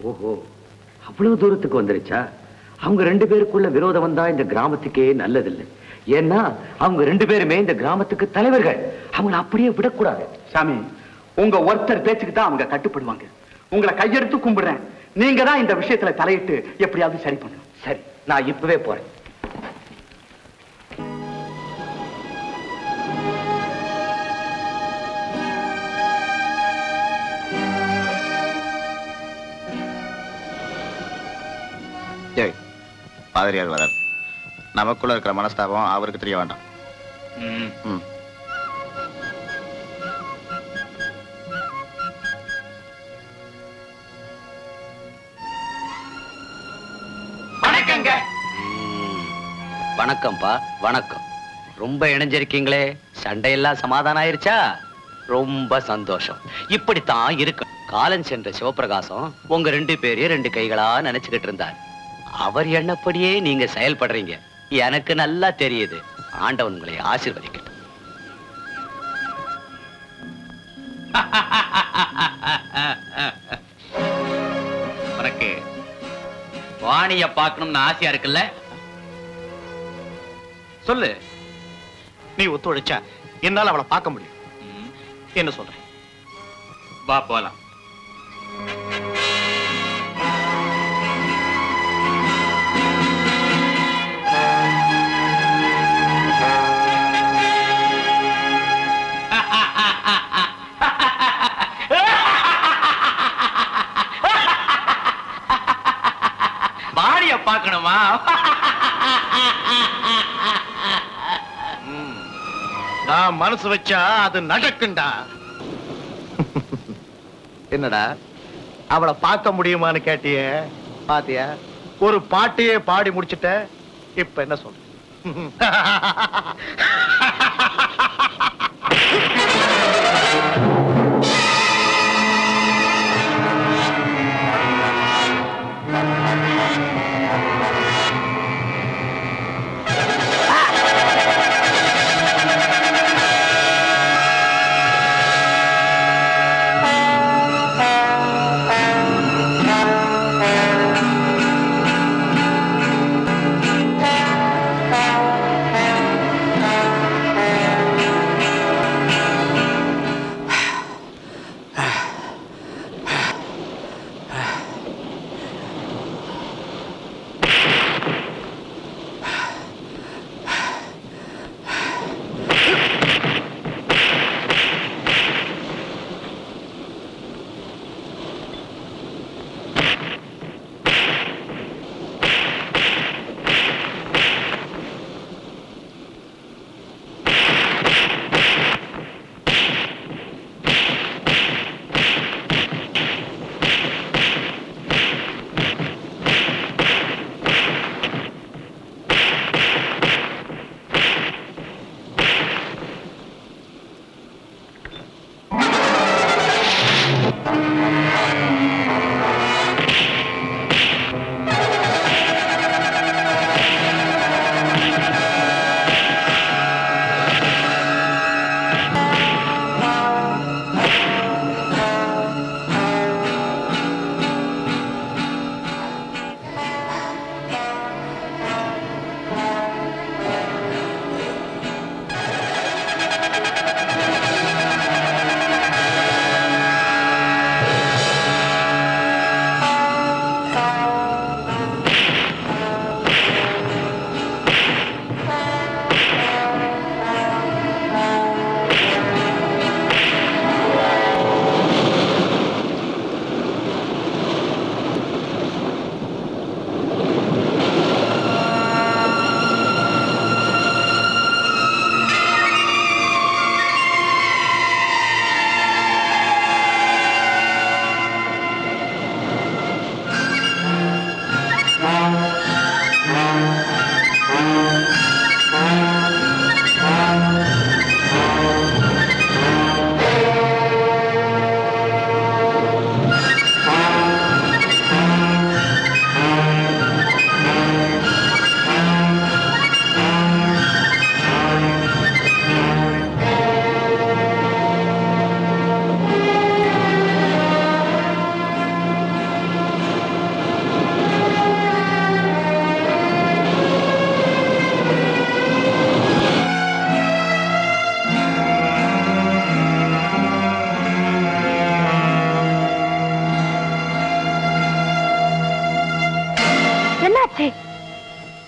ஓஹோ, அவ்வளவு தூரத்துக்கு வந்துருச்சா? அவங்க ரெண்டு பேருக்குள்ள விரோதம் வந்தா இந்த கிராமத்துக்கே நல்லதில்லை. ஏன்னா அவங்க ரெண்டு பேருமே இந்த கிராமத்துக்கு தலைவர்கள். அவங்களை அப்படியே விடக்கூடாது. சாமி, உங்க ஒருத்தர் பேச்சுக்கு தான் அவங்க கட்டுப்படுவாங்க. உங்களை கையெடுத்து கும்பிடுறேன். நீங்க தான் இந்த விஷயத்துல தலையிட்டு எப்படியாவது சரி பண்ணணும். சரி, நான் இப்பவே போறேன். பாதிரியார் வரார். நமக்குள்ள இருக்கிற மனஸ்தாபம் அவருக்கு தெரிய வேண்டாம். வணக்கங்க. வணக்கம்ப்பா, வணக்கம். ரொம்ப இணைஞ்சிருக்கீங்களே, சண்டையெல்லாம் சமாதானம் ஆயிருச்சா? ரொம்ப சந்தோஷம். இப்படித்தான் இருக்கு. காலம் சென்ற சிவபிரகாசம் உங்க ரெண்டு பேரையும் ரெண்டு கைகளா நினைச்சுக்கிட்டு இருந்தார். அவர் எண்ணப்படியே நீங்க செயல்படுறீங்க. எனக்கு நல்லா தெரியுது. ஆண்டவன் உங்களை ஆசீர்வதிக்கட்டும். உனக்கு வாணிய பார்க்கணும்னு ஆசையா இருக்குல்ல? சொல்லு. நீ ஒத்துழைச்சா என்னால அவளை பார்க்க முடியும். என்ன சொல்றேன்? வா போலாம். வாணிய பார்க்கணுமா? நான் மனசு வச்சா அது நடக்குண்டா. என்னடா, அவளை பார்க்க முடியுமான்னு கேட்டிய? பாத்தியா, ஒரு பாட்டையே பாடி முடிச்சிட்ட. இப்ப என்ன சொல்ற?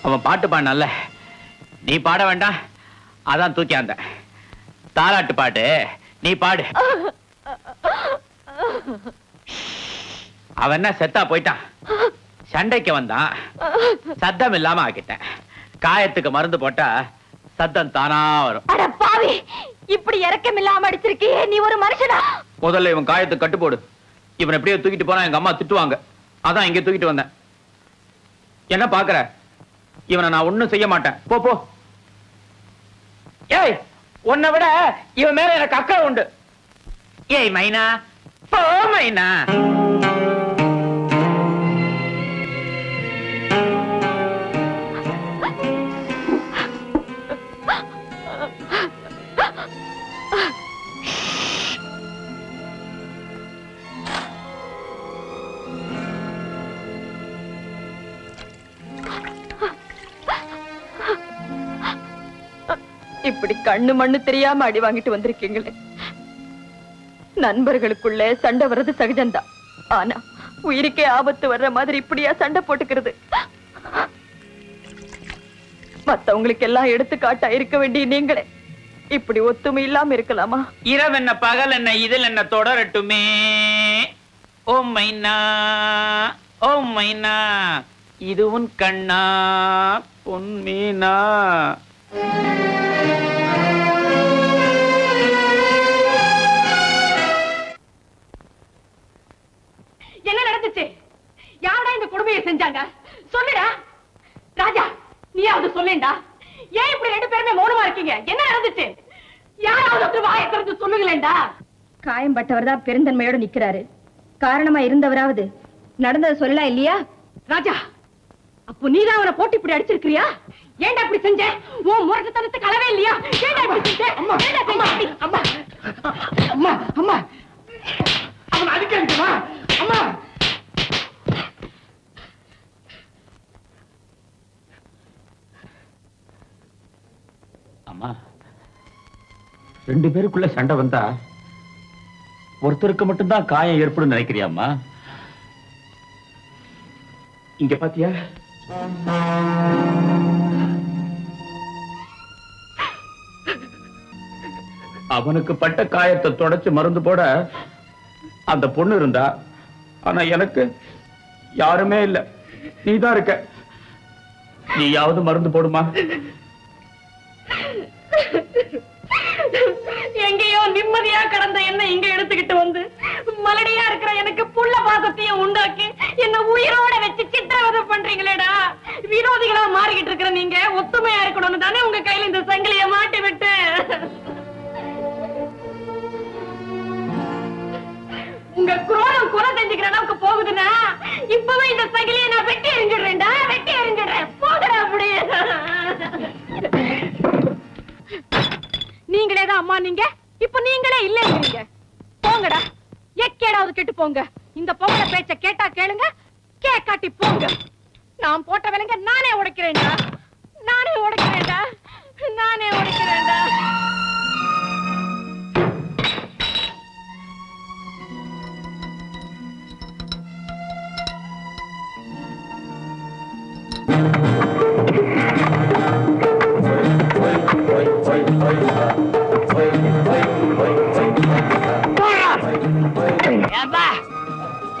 அவன் பாட்டு பாடினால, நீ பாட வேண்டாம், அதான் தூக்கி அந்த தாலாட்டு பாட்டு நீ பாடு. அவன் என்ன செத்தா போயிட்டான், சண்டைக்கு வந்தான், சத்தம் இல்லாம ஆக்கிட்டேன். காயத்துக்கு மருந்து போட்டா சத்தம் தானா வரும். அட பாவி, இப்படி இறக்கம் இல்லாம அடிச்சிருக்கியே, நீ ஒரு மனுஷனா? முதல்ல இவன் காயத்துக்கு கட்டு போடு. இவன் எப்படியோ தூக்கிட்டு போனா எங்க அம்மா திட்டுவாங்க, அதான் இங்க தூக்கிட்டு வந்தேன். என்ன பாக்குற, இவனை நான் ஒண்ணும் செய்ய மாட்டேன். போ போ. ஏய், உன்னை விட இவன் மேல எனக்கு அக்கறை உண்டு. ஏய் மைனா, போ மைனா. இப்படி கண்ணு மண்ணு தெரியாம அடி வாங்கிட்டு வந்திருக்கீங்களே. நண்பர்களுக்குள்ள சண்டை வர்றது சகஜம்தான், ஆனா உயிருக்கே ஆபத்து வர்ற மாதிரி இப்படியா சண்டை போட்டுக்கிறது? மத்தவங்களுக்கு எல்லாம் எடுத்துக்காட்டா இருக்க வேண்டிய நீங்களே இப்படி ஒத்துமை இல்லாம இருக்கலாமா? இரவு என்ன பகல் என்ன இதில் என்ன தொடரட்டுமே. ஓ மைனா, ஓ மைனா, இது உன் கண்ணா பொன்மீனா. என்ன நடந்துச்சு? யாரா இந்த கொடுமையை செஞ்சாங்க? சொல்லுடா ராஜா, நீயாவது சொல்லேண்டா. ஏன் இப்படி ரெண்டு பேருமே மௌனமா இருக்கீங்க? என்ன நடந்துச்சு? யாராவது வாயை திறந்து சொல்லுங்களேண்டா. காயம்பட்டவர் தான் பெருந்தன்மையோட நிக்கிறாரு, காரணமா இருந்தவராவது நடந்ததை சொல்லலாம் இல்லையா? ராஜா, அப்போ நீதான் அவனை போட்டு இப்படி அடிச்சிருக்கிறியா? ஏன்டா இப்படி செஞ்ச? உன் முரட்டுத்தனத்துக்கு அளவே இல்லையா? ஏன்டா இப்படி செஞ்ச? அம்மா அம்மா அம்மா அம்மா, அவன் அடிக்கணுமா? அம்மா அம்மா, ரெண்டு பேருக்குள்ள சண்டை வந்தா ஒருத்தருக்கு மட்டும்தான் காயம் ஏற்படும் நினைக்கிறியாம்மா? இங்க பாத்தியா, அவனுக்கு பட்ட காயத்தை தொடச்சு மருந்து போட அந்த பொண்ணு இருந்தா, ஆனா எனக்கு யாருமே இல்ல, நீதான் இருக்க. நீயாவது மருந்து போடுமா? எங்கேயோ நிம்மதியா கடந்த என்ன இங்க எடுத்துக்கிட்டு வந்து மலடியா இருக்கிற எனக்கு புள்ள பாசத்தையும் உண்டாக்கி என்ன உயிரோட வச்சு சித்திரவதை பண்றீங்களேடா. விரோதிகளா மாறிக்கிட்டு இருக்கிற நீங்க ஒத்துமையா இருக்கணும்னு தானே உங்க கையில இந்த சங்கிலிய மாட்டி விட்டு உங்க குரோதம் கொலை செஞ்சுக்கிற அளவுக்கு போகுதுன்னா இப்பவே இந்த சங்கிலியை நான் வெட்டி எறிஞ்சிடுறேன்டா, வெட்டி எறிஞ்சிடுறேன். போதுடா அப்படியே. நீங்களேதான் அம்மா, நீங்க இப்ப நீங்களே இல்லைங்கிறீங்க. போங்கடா, எக்கேடாவது கெட்டு போங்க. இந்த பொம்பளை பேச்ச கேட்டா கேளுங்க, கேக்காட்டி போங்க. நான் போட்ட விலங்க நானே உடைக்கிறேன்டா, நானே உடைக்கிறேன்டா, நானே உடைக்கிறேன்டா.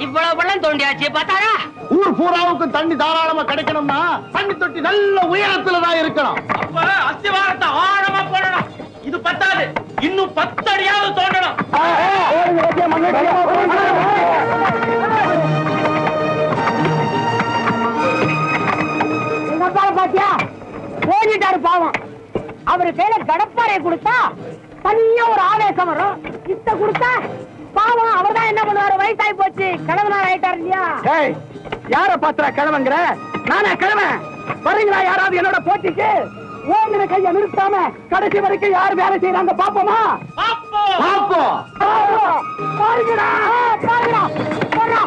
இவ்வளவு பள்ளம் தோண்டியாச்சு பார்த்தாரா? ஊர் பூராவுக்கு தண்ணி தாராளமா கிடைக்கணும்னா தண்ணி தொட்டி நல்ல உயரத்துலதான் இருக்கணும். அப்ப அஸ்திவாரத்தை ஆழமா போடணும். இது பத்தாது, இன்னும் 10 அடியாவது தோண்டணும். பாத்தியா, போயிட்டாரு பாவம். அவரு கையில கடப்பாறையை கொடுத்தா தனியா ஒரு ஆவேசம் வரும். இத்த கொடுத்தா பாவம் அவர் தான் என்ன பண்ணுவாரு? வயசாகி போச்சு, கிழவனார் ஆயிட்டாரு இல்லையா? யார பாத்திரா கிழவங்கிற? நானே கிழவன். வரீங்களா யாராவது என்னோட போட்டிக்கு? ஓங்கிற கைய நிறுத்தாம கடைசி வரைக்கும் யார் வேலை செய்யறாங்க பாப்போமா? பாப்போம். பாருங்கடா, பாருங்கடா, போடா.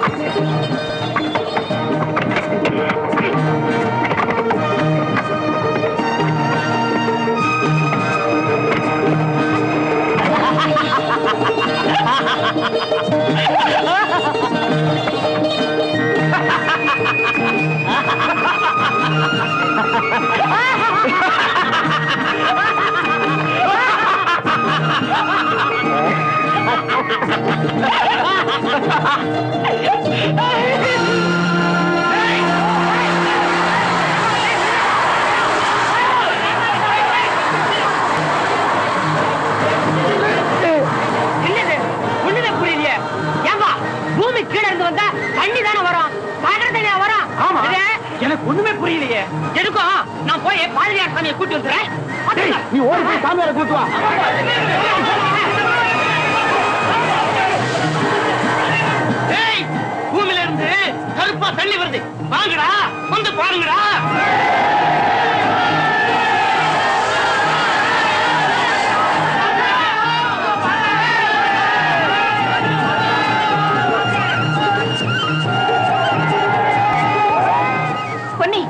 ஆமா எனக்கு ஒண்ணுமே புரியலையே. எதுக்கும் நான் போய் பாதிரியார் சாமியை கூட்டி வந்துடுறேன். நீ ஓடி போய் சாமியாரை கூட்டு வா. பூமியில இருந்து கருப்பா தள்ளி வருது. வாங்கடா, வந்து பாருங்கடா. பொன்னி,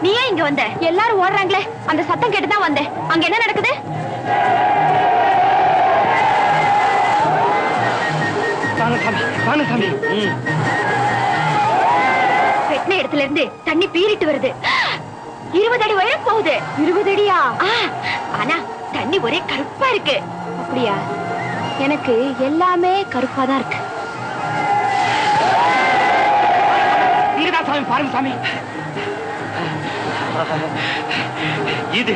நீ ஏன் இங்க வந்த? எல்லாரும் ஓடுறாங்களே, அந்த சத்தம் கேட்டுதான் வந்தேன். அங்க என்ன நடக்குது? வெட்டின இடத்துல இருந்து தண்ணி பீறிட்டு வருது. 20 அடி உயரம் போகுது. 20 அடியா? ஆனா தண்ணி ஒரே கருப்பா இருக்கு. அப்படியா? எனக்கு எல்லாமே கருப்பா தான் இருக்கு. சாமி பாருங்க சாமி, இது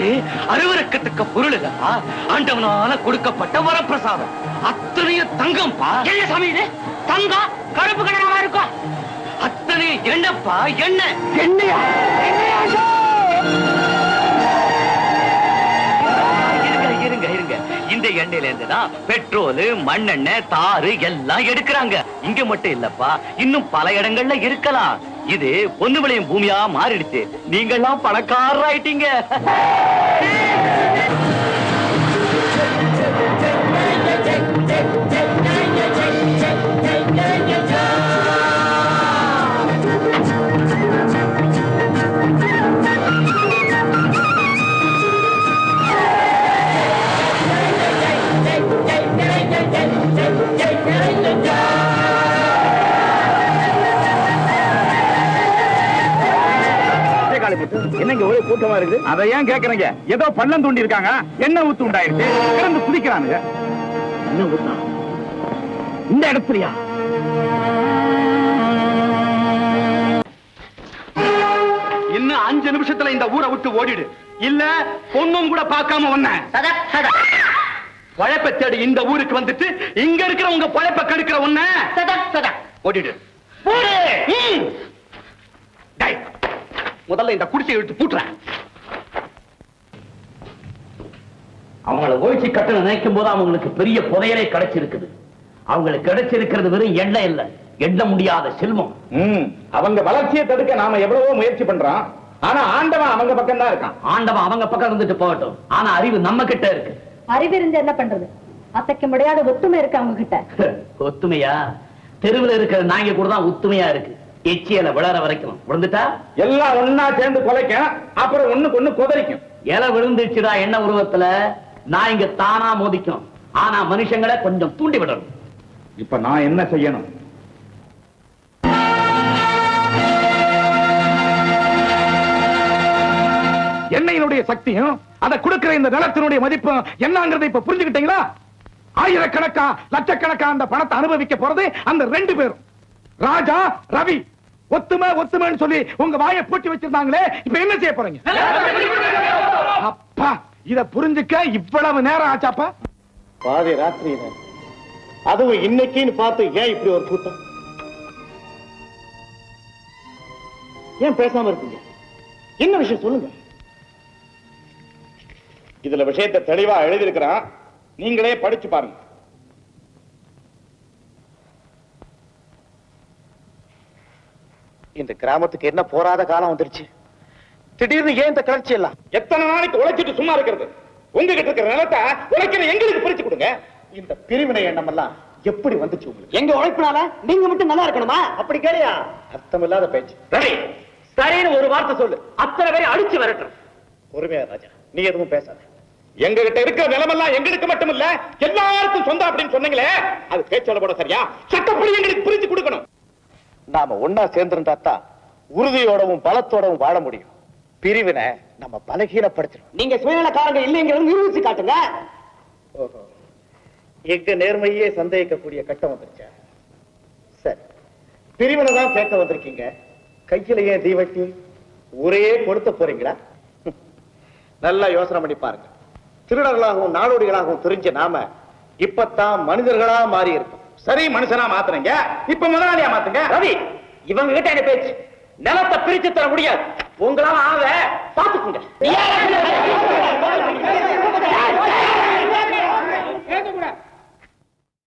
அருவருக்கத்துக்கு பொருள் இல்லப்பா, ஆண்டவனால கொடுக்கப்பட்ட வரப்பிரசாதம். அத்தனையும் தங்கம்பா. என்ன சாமி இது? தங்கம் கருப்பு கலரா இருக்கும். அத்தனை எண்ணப்பா, எண்ணெய். என்னையா இருங்க இருங்க இருங்க, இந்த எண்ணெயில இருந்துதான் பெட்ரோல், மண்ணெண்ணெய், தாறு எல்லாம் எடுக்கிறாங்க. இங்க மட்டும் இல்லப்பா, இன்னும் பல இடங்கள்ல இருக்கலாம். இது பொண்ணு விளையும் பூமியா மாறிடுச்சு. நீங்கெல்லாம் பணக்காரராயிட்டீங்க. என்னங்க ஒரே கூட்டமா இருக்கு? அதை ஏன் கேக்குறீங்க? ஏதோ பள்ளம் தோண்டி இருக்காங்க, என்ன ஊத்து உண்டாயிருச்சு, கிடந்து குதிக்கிறானுங்க. என்ன ஊத்தா இந்த இடத்துலயா? இன்னும் 5 நிமிஷத்துல இந்த ஊரை விட்டு ஓடிடு, இல்ல பொண்ணும் கூட பார்க்காம வந்த பழப்ப தேடி இந்த ஊருக்கு வந்துட்டு இங்க இருக்கிற உங்க பழப்ப கெடுக்கிற உன்ன ஓடிடு. முதல்ல இந்த குடிசை எடுத்து பூட்டுறேன். அவங்கள ஒழிச்சு கட்ட நினைக்கும் போது அவங்களுக்கு பெரிய புதையலே கிடைச்சிருக்குது. அவங்களுக்கு கிடைச்சிருக்கிறது வெறும் எண்ணெய் இல்ல, எண்ண முடியாத செல்வம். அவங்க வளர்ச்சியை தடுக்க நாம எவ்வளவோ முயற்சி பண்றோம், ஆனா ஆண்டவன் அவங்க பக்கம் தான் இருக்கான். ஆண்டவன் அவங்க பக்கம் இருந்துட்டு போகட்டும், ஆனா அறிவு நம்ம கிட்ட இருக்கு. அறிவு இருந்து என்ன பண்றது? அத்தைக்க முடியாத ஒத்துமை இருக்கு அவங்க கிட்ட. ஒத்துமையா? தெருவில் இருக்கிற நாய்ங்க கூட தான் ஒத்துமையா இருக்கு. எச்சியில விழற வரைக்கும் விழுந்துட்டா எல்லாம் ஒன்னா சேர்ந்து கொலைக்கும், அப்புறம் ஒண்ணுக்கு ஒண்ணு குதறிக்கும். இலை விழுந்துச்சுடா என்ன உருவத்துல, நாய்ங்க தானா மோதிக்கும். ஆனா மனுஷங்களை கொஞ்சம் தூண்டி விடணும். இப்ப நான் என்ன செய்யணும்? எண்ணெயினுடைய சக்தியும் அதை கொடுக்கிற இந்த நிலத்தினுடைய மதிப்பும் என்னங்கிறத இப்ப புரிஞ்சுக்கிட்டீங்களா? ஆயிரக்கணக்கா லட்சக்கணக்கா அந்த பணத்தை அனுபவிக்க போறது அந்த 2 பேரும், ராஜா ரவி. ஒத்துமை ஒத்துமைன்னு சொல்லி உங்க வாயை பூட்டி வச்சிருந்தாங்களே, இப்ப என்ன செய்ய போறீங்க? அப்பா, இத புரிஞ்சுக்க இவ்வளவு நேரம் ஆச்சாப்பா? பாதி ராத்திரியில, அதுவும் இன்னைக்குன்னு பார்த்து ஏன் இப்படி ஒரு கூட்டம்? ஏன் பேசாம இருக்கீங்க? என்ன விஷயம் சொல்லுங்க. இதுல விஷயத்தை தெளிவா எழுதியிருக்கிறான், நீங்களே படிச்சு பாருங்க. இந்த கிராமத்துக்கு என்ன போராத காலம் வந்துருச்சு. திடீர்னு ஏன் இந்த கிளர்ச்சி எல்லாம்? எத்தனை நாளைக்கு உழைச்சிட்டு சும்மா இருக்கிறது? உங்ககிட்ட இருக்கிற நிலத்தை உழைக்கிற எங்களுக்கு பிரிச்சு கொடுங்க. இந்த பிரிவினை எண்ணம் எல்லாம் எப்படி வந்துச்சு உங்களுக்கு? எங்க உழைப்பினால நீங்க மட்டும் நல்லா இருக்கணுமா? அப்படி கேளையா? அர்த்தம் இல்லாத பேச்சு. ரவி, சரின்னு ஒரு வார்த்தை சொல்லு, அத்தனை பேரை அடிச்சு வரட்டும். பொறுமையா ராஜா, நீ எதுவும் பேசாத. எங்க கிட்ட இருக்கிற நிலமெல்லாம் எங்களுக்கு மட்டும் இல்ல, எல்லாருக்கும் சொந்தம் அப்படின்னு சொன்னீங்களே, அது பேச்சோட போட சரியா? சட்டப்படி எங்களுக்கு பிரிச்சு கொடுக்கணும். நாம ஒன்னா சேர்ந்திருந்தாத்தான் உறுதியோடவும் பலத்தோடவும் வாழ முடியும். பிரிவினை நம்ம பலகீனப்படுத்திடும். நீங்க சுயநலக்காரங்க இல்லைங்கிறது நிரூபிச்சு காட்டுங்க. ஓஹோ, எங்க நேர்மையே சந்தேகிக்கக்கூடிய கட்டம் வந்துருச்சா? சரி, பிரிவினை தான் கேட்க வந்திருக்கீங்க, கையில ஏன் தீவட்டி? ஒரே கொடுத்த போறீங்களா? நல்லா யோசனை பண்ணி பாருங்க. திருடர்களாகவும் நாடோடிகளாகவும் தெரிஞ்ச நாம இப்பத்தான் மனிதர்களா மாறி இருக்கும். சரி, மனுஷனா மாத்துறீங்க, இப்ப முதலாளியா மாத்துங்க. ரவி, இவங்க கிட்ட என்ன பேச்சு? நிலத்தை பிரிச்சு தர முடியாது. உங்களால ஆக பாத்துக்குங்க.